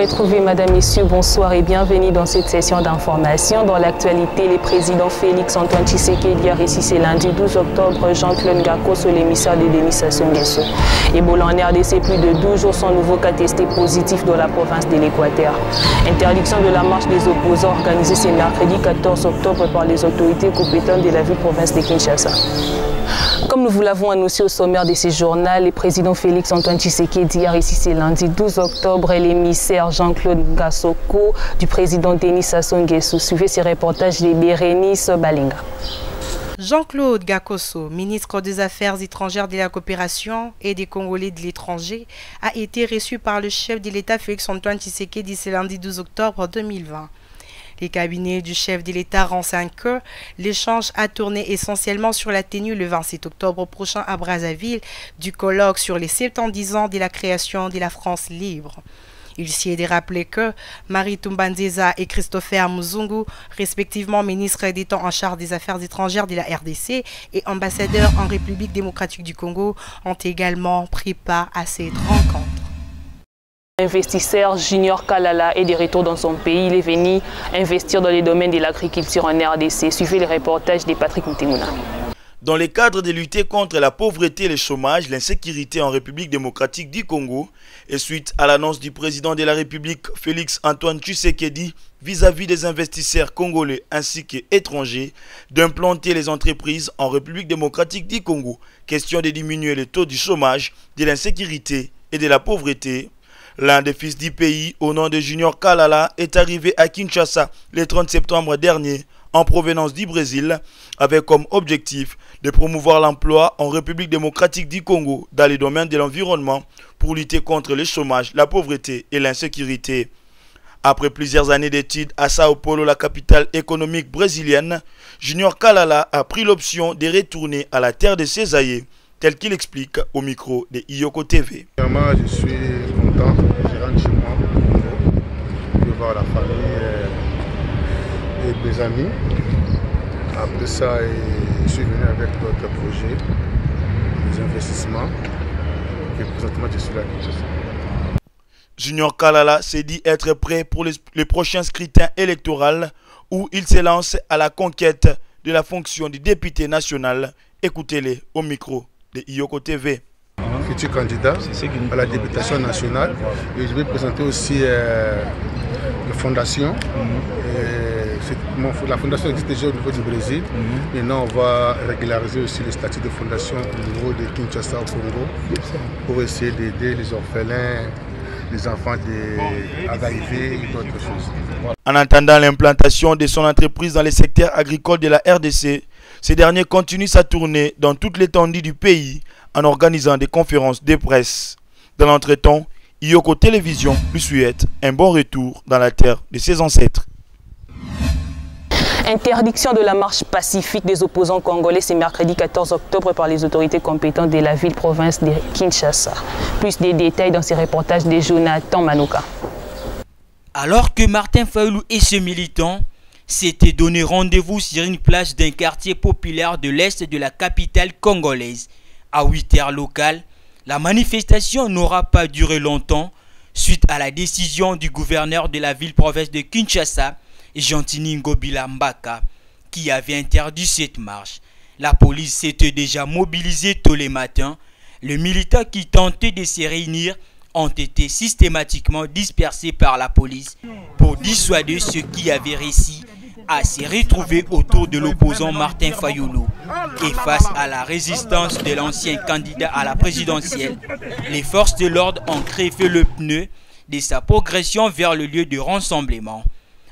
retrouver, Madame, Messieurs, bonsoir et bienvenue dans cette session d'information. Dans l'actualité, le président Félix Antoine Tshisekedi a reçu ce lundi 12 octobre Jean-Claude Ngakoso, l'émissaire de Denis Sassou Nguesso. Ebola en RDC, plus de 12 jours sans nouveau cas testés positifs dans la province de l'Équateur. Interdiction de la marche des opposants organisée ce mercredi 14 octobre par les autorités compétentes de la ville-province de Kinshasa. Comme nous vous l'avons annoncé au sommaire de ce journal, le président Félix Antoine Tshisekedi a reçu ce lundi 12 octobre l'émissaire Jean-Claude Ngakoso du président Denis Sassou Nguesso. Suivez ce reportage de Bérénice Balinga. Jean-Claude Ngakoso, ministre des Affaires étrangères, de la coopération et des Congolais de l'étranger, a été reçu par le chef de l'État Félix Antoine Tshisekedi ce lundi 12 octobre 2020. Les cabinets du chef de l'État renseignent que l'échange a tourné essentiellement sur la tenue le 27 octobre prochain à Brazzaville du colloque sur les 70 ans de la création de la France libre. Il s'y est de rappeler que Marie Toumbanzeza et Christopher Muzungu, respectivement ministres d'État en charge des affaires étrangères de la RDC et ambassadeurs en République démocratique du Congo, ont également pris part à cette rencontre. L'investisseur Junior Kalala est de retour dans son pays. Il est venu investir dans les domaines de l'agriculture en RDC. Suivez le reportage de Patrick Moutemouna. Dans le cadre de lutter contre la pauvreté, le chômage, l'insécurité en République démocratique du Congo, et suite à l'annonce du président de la République Félix Antoine Tshisekedi vis-à-vis des investisseurs congolais ainsi qu'étrangers d'implanter les entreprises en République démocratique du Congo, question de diminuer le taux du chômage, de l'insécurité et de la pauvreté. L'un des fils du pays, au nom de Junior Kalala, est arrivé à Kinshasa le 30 septembre dernier en provenance du Brésil, avec comme objectif de promouvoir l'emploi en République démocratique du Congo dans les domaines de l'environnement pour lutter contre le chômage, la pauvreté et l'insécurité. Après plusieurs années d'études à Sao Paulo, la capitale économique brésilienne, Junior Kalala a pris l'option de retourner à la terre de ses aïeux, tel qu'il explique au micro de Iyoko TV. Vraiment, je suis content, je rentre chez moi, je vais voir la famille et mes amis. Après ça, je suis venu avec d'autres projets, des investissements, et présentement je suis là. Junior Kalala s'est dit être prêt pour les prochains scrutins électoraux où il se lance à la conquête de la fonction de député national. Écoutez-les au micro de Iyoko TV. Futur candidat à la députation nationale et je vais présenter aussi la fondation. La fondation existe déjà au niveau du Brésil. Maintenant, on va régulariser aussi le statut de fondation au niveau de Kinshasa au Congo pour essayer d'aider les orphelins, les enfants d'HIV et d'autres choses. En attendant l'implantation de son entreprise dans les secteurs agricoles de la RDC, ce dernier continue sa tournée dans toute l'étendue du pays en organisant des conférences de presse. Dans l'entretemps, Iyoko Télévision lui souhaite un bon retour dans la terre de ses ancêtres. Interdiction de la marche pacifique des opposants congolais ce mercredi 14 octobre par les autorités compétentes de la ville-province de Kinshasa. Plus de détails dans ces reportages de Jonathan Manouka. Alors que Martin Fayulu et ses militants s'étaient donné rendez-vous sur une plage d'un quartier populaire de l'est de la capitale congolaise, à 8h locales, la manifestation n'aura pas duré longtemps suite à la décision du gouverneur de la ville-province de Kinshasa, Gentini Ngobila Mbaka, qui avait interdit cette marche. La police s'était déjà mobilisée tôt les matins. Les militants qui tentaient de se réunir ont été systématiquement dispersés par la police pour dissuader ceux qui avaient réussi à se retrouver autour de l'opposant Martin Fayulu. Et face à la résistance de l'ancien candidat à la présidentielle, les forces de l'ordre ont crevé le pneu de sa progression vers le lieu de rassemblement.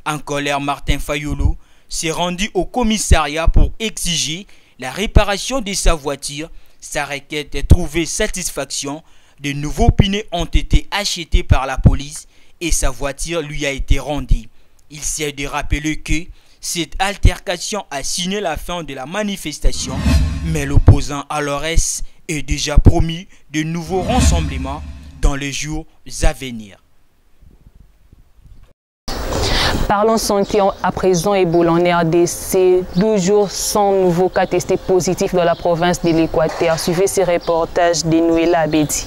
En colère, Martin Fayulu s'est rendu au commissariat pour exiger la réparation de sa voiture. Sa requête a trouvé satisfaction. De nouveaux pneus ont été achetés par la police et sa voiture lui a été rendue. Il s'est de rappeler que cette altercation a signé la fin de la manifestation, mais l'opposant à l'ORS est déjà promis de nouveaux rassemblements dans les jours à venir. Parlons santé à présent. Ebola en RDC, 12 jours sans nouveaux cas testés positifs dans la province de l'Équateur. Suivez ces reportages de Noëlla Abedi.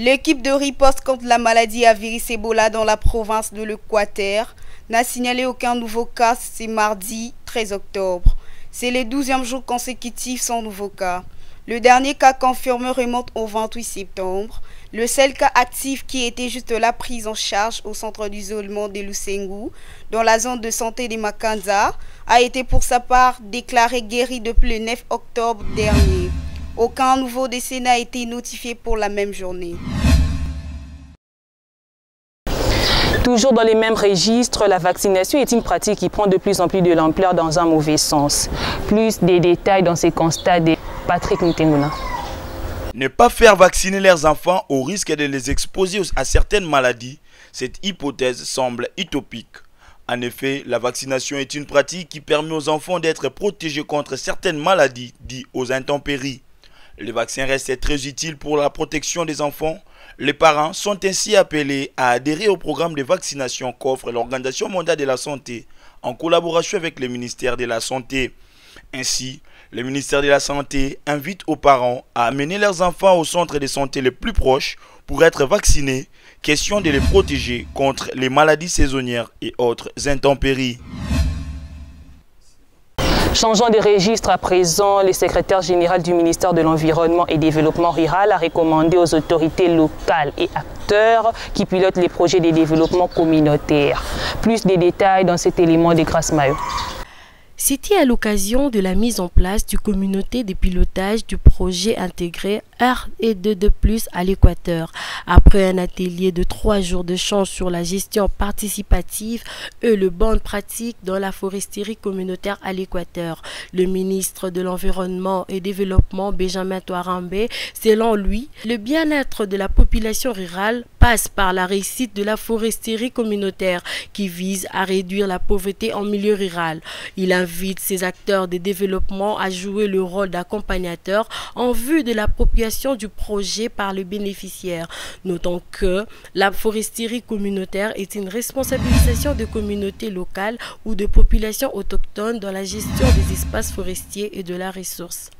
L'équipe de riposte contre la maladie à virus Ebola dans la province de l'Équateur n'a signalé aucun nouveau cas ce mardi 13 octobre. C'est le 12e jour consécutif sans nouveau cas. Le dernier cas confirmé remonte au 28 septembre. Le seul cas actif qui était juste la prise en charge au centre d'isolement de Lusengu, dans la zone de santé de Makanza, a été pour sa part déclaré guéri depuis le 9 octobre dernier. Aucun nouveau décès n'a été notifié pour la même journée. Toujours dans les mêmes registres, la vaccination est une pratique qui prend de plus en plus de l'ampleur dans un mauvais sens. Plus des détails dans ces constats de Patrick Ntenguna. Ne pas faire vacciner leurs enfants au risque de les exposer à certaines maladies, cette hypothèse semble utopique. En effet, la vaccination est une pratique qui permet aux enfants d'être protégés contre certaines maladies dites aux intempéries. Le vaccin reste très utile pour la protection des enfants. Les parents sont ainsi appelés à adhérer au programme de vaccination qu'offre l'Organisation mondiale de la santé en collaboration avec le ministère de la Santé. Ainsi, le ministère de la Santé invite aux parents à amener leurs enfants au centre de santé le plus proche pour être vaccinés, question de les protéger contre les maladies saisonnières et autres intempéries. Changeant de registre à présent, le secrétaire général du ministère de l'Environnement et Développement rural a recommandé aux autorités locales et acteurs qui pilotent les projets de développement communautaire. Plus de détails dans cet élément de Grâce Mayo. C'était à l'occasion de la mise en place du communauté de pilotage du projet intégré R&D2+ à l'Équateur. Après un atelier de 3 jours de d'échange sur la gestion participative et le bonne pratique dans la foresterie communautaire à l'Équateur, le ministre de l'Environnement et Développement Benjamin Touarambé, selon lui, le bien-être de la population rurale passe par la réussite de la foresterie communautaire qui vise à réduire la pauvreté en milieu rural. Il invite ces acteurs de développement à jouer le rôle d'accompagnateur en vue de l'appropriation du projet par le bénéficiaire. Notons que la foresterie communautaire est une responsabilisation de communautés locales ou de populations autochtones dans la gestion des espaces forestiers et de la ressource.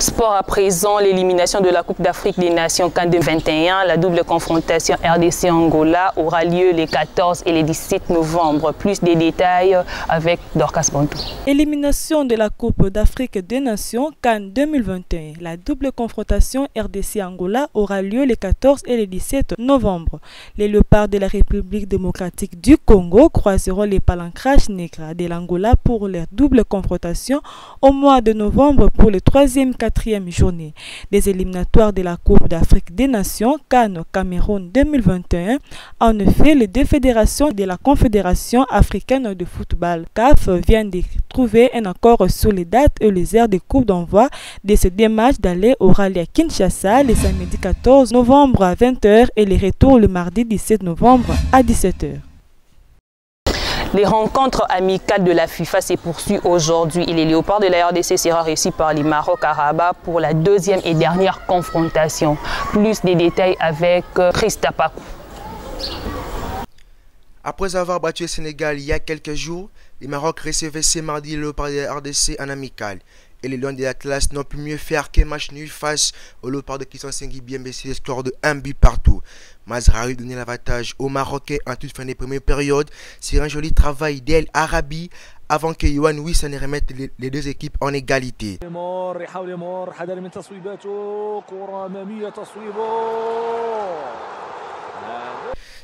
Sport à présent, l'élimination de la Coupe d'Afrique des Nations CAN 2021, la double confrontation RDC-Angola aura lieu les 14 et les 17 novembre. Plus de détails avec Dorcas Bantou. Élimination de la Coupe d'Afrique des Nations CAN 2021. La double confrontation RDC-Angola aura lieu les 14 et les 17 novembre. Les léopards de la République démocratique du Congo croiseront les palancrages nègres de l'Angola pour leur double confrontation au mois de novembre pour le 4e journée des éliminatoires de la Coupe d'Afrique des Nations CAN Cameroun 2021. En effet, les deux fédérations de la Confédération africaine de football CAF viennent de trouver un accord sur les dates et les heures de coupe d'envoi de ces deux matchs d'aller aura lieu à Kinshasa le samedi 14 novembre à 20h et les retours le mardi 17 novembre à 17h. Les rencontres amicales de la FIFA se poursuivent aujourd'hui et les léopards de la RDC sera reçu par les Maroc à Rabat pour la deuxième et dernière confrontation. Plus de détails avec Christa Pakou. Après avoir battu le Sénégal il y a quelques jours, les Maroc recevaient ce mardi les léopards de la RDC en amical. Et les Lions de la classe n'ont pu mieux faire qu'un match nul face au léopard de Christian Sengui bien baissé le score de 1 but partout. Mazraoui donnait l'avantage aux Marocains en toute fin de première période sur un joli travail d'El Arabi avant que Yohan Wissa ne remette les deux équipes en égalité.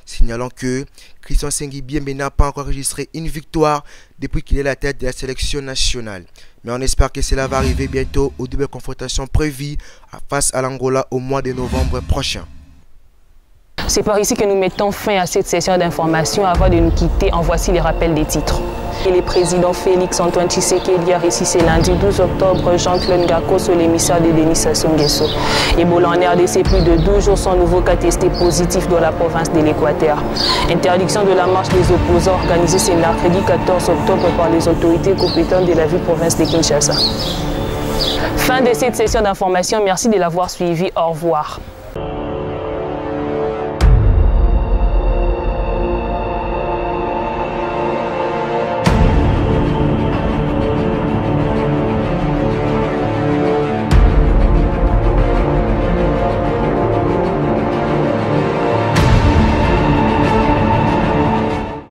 Signalant que Christian Sengui Biembe n'a pas encore enregistré une victoire depuis qu'il est à la tête de la sélection nationale. Mais on espère que cela va arriver bientôt aux doubles confrontations prévues face à l'Angola au mois de novembre prochain. C'est par ici que nous mettons fin à cette session d'information. Avant de nous quitter, en voici les rappels des titres. Et le président Félix Antoine Tshisekedi a reçu ce lundi 12 octobre Jean-Claude Ngakoso, l'émissaire de Denis Sassou Nguesso. Ebola en RDC, plus de 12 jours sans nouveau cas testés positifs dans la province de l'Équateur. Interdiction de la marche des opposants organisée ce mercredi 14 octobre par les autorités compétentes de la ville-province de Kinshasa. Fin de cette session d'information. Merci de l'avoir suivi. Au revoir.